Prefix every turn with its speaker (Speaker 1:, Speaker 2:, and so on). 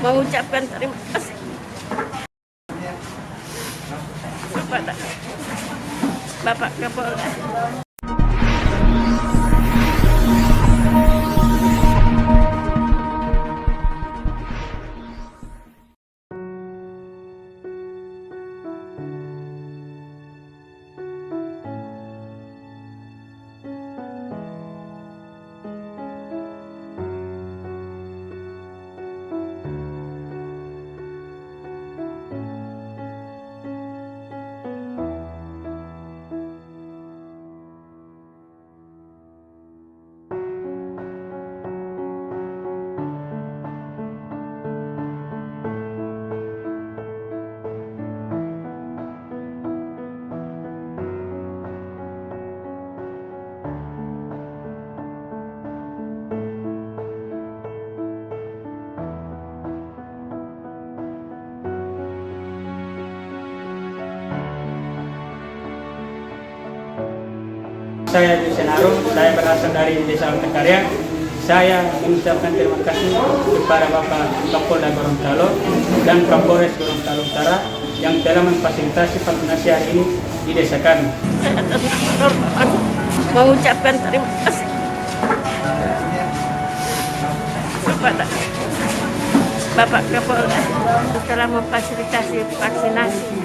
Speaker 1: mengucapkan terima kasih kepada Bapak Kapolda.
Speaker 2: Saya Dusenaro, saya berasal dari Desa Karya. Saya mengucapkan terima kasih kepada Bapak Kapolda Gorontalo dan Kapolres Gorontalo Utara yang telah memfasilitasi vaksinasi hari ini di desa kami.
Speaker 1: Saya atas nama Norman mengucapkan terima kasih kepada Bapak Kapolda telah memfasilitasi vaksinasi